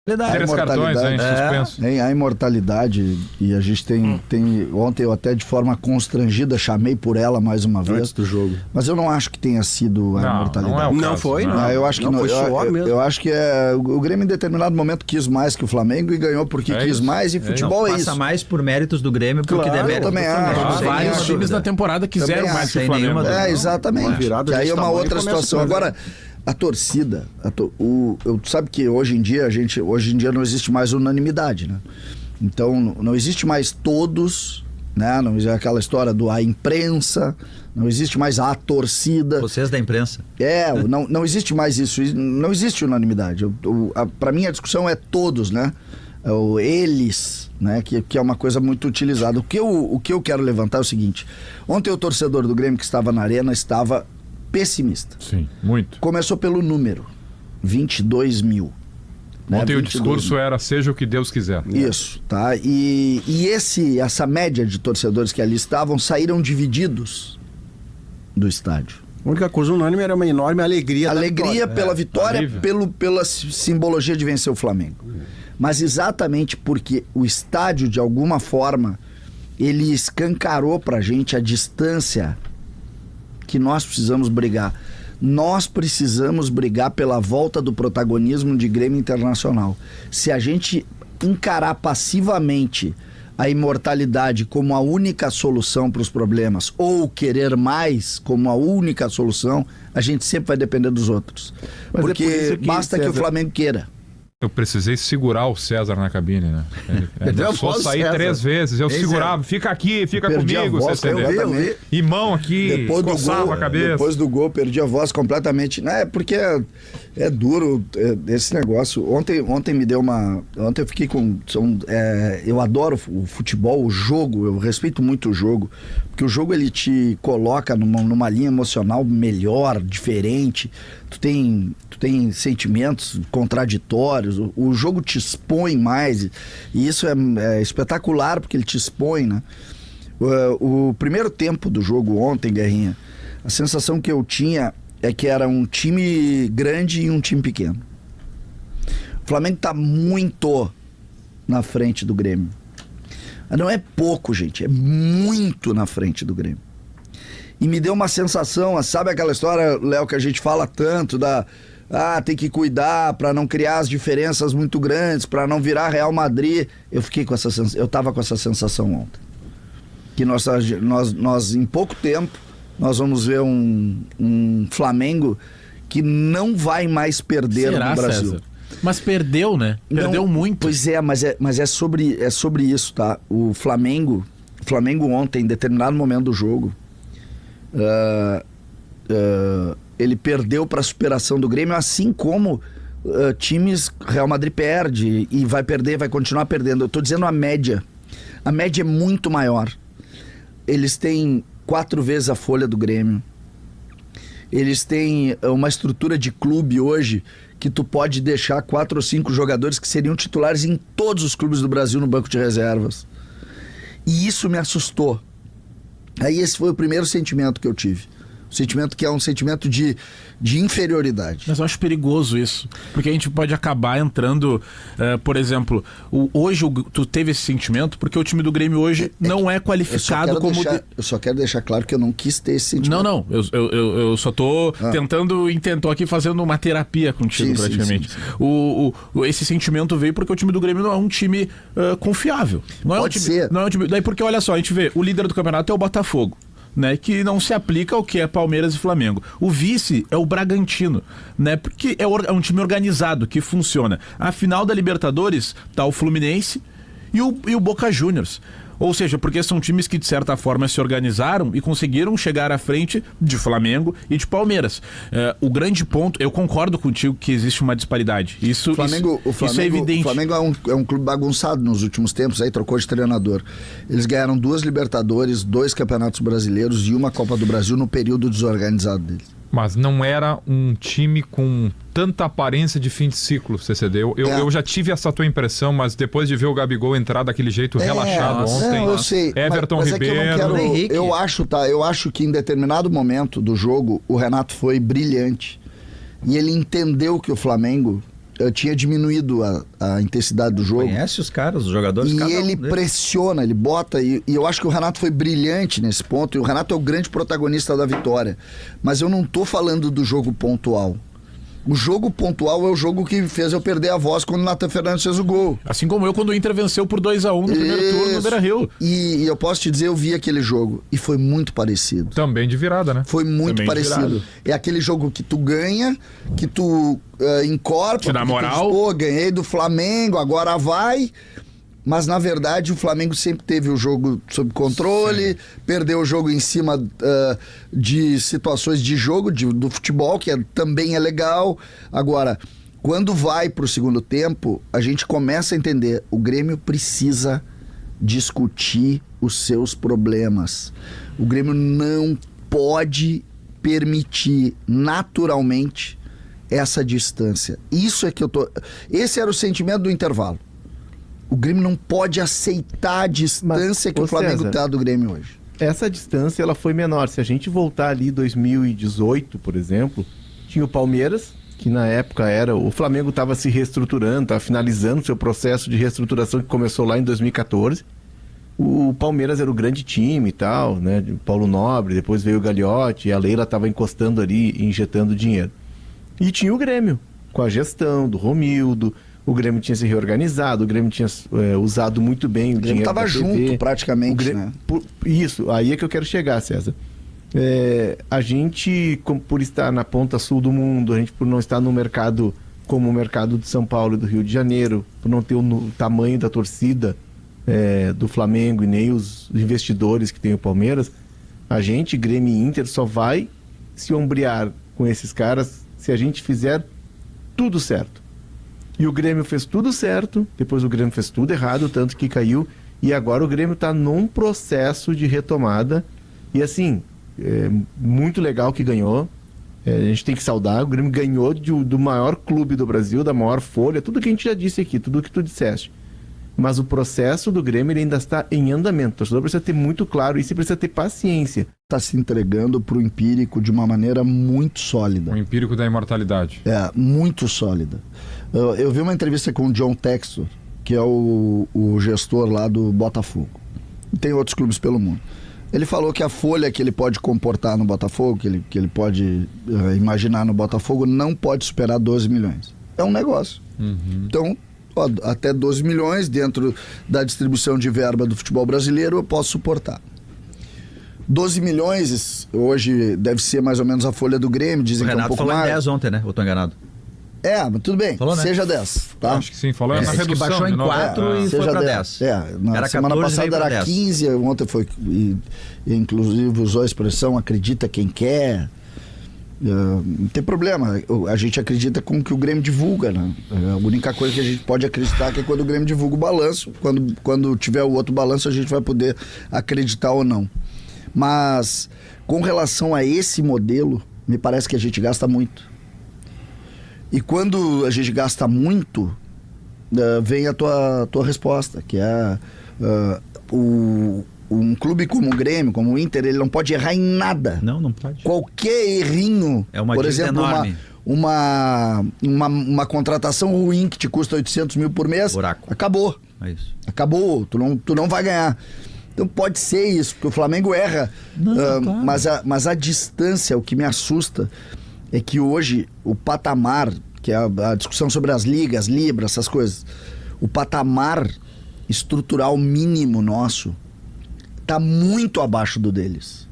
Três cartões, hein, suspenso. A imortalidade, e a gente tem... Ontem eu até de forma constrangida chamei por ela mais uma vez. Antes do jogo. Mas eu não acho que tenha sido a imortalidade. Não foi? Eu acho que não. Eu acho que o Grêmio em determinado momento quis mais que o Flamengo e ganhou porque quis mais, e futebol é isso. Passa mais por méritos do Grêmio porque demérito. Eu também acho. Vários times na temporada quiseram mais que o Flamengo. Exatamente. Que aí é uma outra situação. Agora... A torcida, tu sabe que hoje em dia não existe mais unanimidade, né? Então não existe mais todos, né? Não existe aquela história a imprensa, não existe mais a torcida. Vocês da imprensa. Não existe mais isso, não existe unanimidade. Para mim a discussão é todos, né? Eles, né? Que é uma coisa muito utilizada. O que eu quero levantar é o seguinte: ontem o torcedor do Grêmio que estava na arena estava pessimista. Sim, muito. Começou pelo número, 22 mil. Ontem o discurso era seja o que Deus quiser. Isso, tá? E essa média de torcedores que ali estavam saíram divididos do estádio. A única coisa unânime era uma enorme alegria. Alegria pela vitória, pela simbologia de vencer o Flamengo. Mas exatamente porque o estádio, de alguma forma, ele escancarou pra gente a distância que nós precisamos brigar. Nós precisamos brigar pela volta do protagonismo de Grêmio Internacional. Se a gente encarar passivamente a imortalidade como a única solução para os problemas, ou querer mais como a única solução, a gente sempre vai depender dos outros. Porque basta que o Flamengo queira. Eu precisei segurar o César na cabine, né? Ele começou a sair 3 vezes. Eu segurava, fica aqui, fica comigo, CCD. E mão aqui, coçava a cabeça. Depois do gol, perdi a voz completamente. Porque é duro esse negócio. Ontem me deu uma... Ontem eu fiquei com... eu adoro o futebol, o jogo, eu respeito muito o jogo. Porque o jogo, ele te coloca numa linha emocional melhor, diferente. Tu tem sentimentos contraditórios, o jogo te expõe mais, e isso é espetacular, porque ele te expõe, né? O primeiro tempo do jogo ontem, Guerrinha, a sensação que eu tinha é que era um time grande e um time pequeno. O Flamengo tá muito na frente do Grêmio. Não é pouco, gente, é muito na frente do Grêmio. E me deu uma sensação, sabe aquela história, Léo, que a gente fala tanto tem que cuidar para não criar as diferenças muito grandes, para não virar Real Madrid. Eu tava com essa sensação ontem. Que nós em pouco tempo, nós vamos ver um Flamengo que não vai mais perder no Brasil. César? Mas perdeu, né? Perdeu muito. Pois é, mas é sobre isso, tá? O Flamengo ontem, em determinado momento do jogo, ele perdeu para a superação do Grêmio, assim como times, Real Madrid perde e vai perder, vai continuar perdendo. Eu tô dizendo a média é muito maior. Eles têm 4 vezes a folha do Grêmio. Eles têm uma estrutura de clube hoje que tu pode deixar 4 ou 5 jogadores que seriam titulares em todos os clubes do Brasil no banco de reservas. E isso me assustou. Aí esse foi o primeiro sentimento que eu tive. O sentimento que é um sentimento de inferioridade. Mas eu acho perigoso isso. Porque a gente pode acabar entrando... por exemplo, hoje tu teve esse sentimento porque o time do Grêmio hoje não é qualificado como... Eu só quero deixar claro que eu não quis ter esse sentimento. Não. Eu só tô tentando... Tô aqui fazendo uma terapia contigo, praticamente. Sim. Esse sentimento veio porque o time do Grêmio não é um time confiável. Pode ser. Não é um time, daí porque, olha só, a gente vê, o líder do campeonato é o Botafogo, né, que não se aplica ao que é Palmeiras e Flamengo. O vice é o Bragantino, né, porque é um time organizado, que funciona. A final da Libertadores tá o Fluminense e o Boca Juniors. Ou seja, porque são times que de certa forma se organizaram e conseguiram chegar à frente de Flamengo e de Palmeiras. O grande ponto, eu concordo contigo que existe uma disparidade. Isso é evidente. O Flamengo é um clube bagunçado nos últimos tempos, aí trocou de treinador. Eles ganharam 2 Libertadores, 2 Campeonatos Brasileiros e uma Copa do Brasil no período desorganizado deles. Mas não era um time com tanta aparência de fim de ciclo, CCD. Eu já tive essa tua impressão, mas depois de ver o Gabigol entrar daquele jeito relaxado ontem... Não, eu sei. Everton Ribeiro... Eu acho que em determinado momento do jogo, o Renato foi brilhante. E ele entendeu que o Flamengo tinha diminuído a intensidade do jogo. Conhece os caras, os jogadores. E cada um ele deles. pressiona, ele bota. E eu acho que o Renato foi brilhante nesse ponto. E o Renato é o grande protagonista da vitória. Mas eu não tô falando do jogo pontual. O jogo pontual é o jogo que fez eu perder a voz quando o Nathan Fernandes fez o gol. Assim como eu, quando o Inter venceu por 2-1 no primeiro turno no Beira-Rio. E eu posso te dizer, eu vi aquele jogo. E foi muito parecido. Também de virada, né? Foi muito Também parecido. virado. É aquele jogo que tu ganha, que tu incorpora. Te dá porque tu moral. diz, pô, ganhei do Flamengo, agora vai. Mas, na verdade, o Flamengo sempre teve o jogo sob controle, perdeu o jogo em cima de situações de jogo, do futebol, que também é legal. Agora, quando vai pro segundo tempo, a gente começa a entender, o Grêmio precisa discutir os seus problemas. O Grêmio não pode permitir naturalmente essa distância. Isso é que eu tô... Esse era o sentimento do intervalo. O Grêmio não pode aceitar a distância que o Flamengo tá do Grêmio hoje. Essa distância ela foi menor. Se a gente voltar ali 2018, por exemplo, tinha o Palmeiras, que na época era... O Flamengo estava se reestruturando, estava finalizando seu processo de reestruturação que começou lá em 2014. O Palmeiras era o grande time e tal, né? O Paulo Nobre, depois veio o Gagliotti, e a Leila estava encostando ali e injetando dinheiro. E tinha o Grêmio, com a gestão do Romildo. O Grêmio tinha se reorganizado, o Grêmio tinha usado muito bem o dinheiro. O Grêmio estava junto praticamente, né? Isso, aí é que eu quero chegar, César. A gente, por estar na ponta sul do mundo, a gente por não estar no mercado como o mercado de São Paulo e do Rio de Janeiro, por não ter o tamanho da torcida do Flamengo e nem os investidores que tem o Palmeiras, a gente, Grêmio e Inter, só vai se ombrear com esses caras se a gente fizer tudo certo. E o Grêmio fez tudo certo, depois o Grêmio fez tudo errado, tanto que caiu, e agora o Grêmio está num processo de retomada, e assim, muito legal que ganhou, a gente tem que saudar, o Grêmio ganhou do maior clube do Brasil, da maior folha, tudo que a gente já disse aqui, tudo que tu disseste. Mas o processo do Grêmio ele ainda está em andamento, o torcedor precisa ter muito claro isso e precisa ter paciência. Está se entregando para o empírico de uma maneira muito sólida. O empírico da imortalidade. Muito sólida. Eu vi uma entrevista com o John Textor, que é o gestor lá do Botafogo. Tem outros clubes pelo mundo. Ele falou que a folha que ele pode comportar no Botafogo, que ele pode imaginar no Botafogo, não pode superar 12 milhões. É um negócio. Uhum. Então, até 12 milhões dentro da distribuição de verba do futebol brasileiro eu posso suportar. 12 milhões hoje deve ser mais ou menos a folha do Grêmio, dizem que é um pouco mais. O Renato falou em 10 ontem, né? Ou tô enganado? Mas tudo bem, falou, né? seja 10, tá? Acho que sim, falou na redução. Que baixou em 4 e foi para 10. Na era semana 14, passada era 10. 15, ontem foi, e inclusive usou a expressão acredita quem quer. Não tem problema, a gente acredita com o que o Grêmio divulga, né? A única coisa que a gente pode acreditar é que quando o Grêmio divulga o balanço, quando tiver o outro balanço a gente vai poder acreditar ou não. Mas com relação a esse modelo, me parece que a gente gasta muito. E quando a gente gasta muito, vem a tua resposta, que é um clube como o Grêmio, como o Inter, ele não pode errar em nada. Não pode. Qualquer errinho, É uma por dívida exemplo, enorme. uma contratação ruim que te custa 800 mil por mês, Buraco. acabou. É isso. Acabou, tu não vai ganhar. Então pode ser isso, porque o Flamengo erra. Claro. Mas a distância, o que me assusta é que hoje o patamar, que é a discussão sobre as ligas, Libra, essas coisas, o patamar estrutural mínimo nosso está muito abaixo do deles.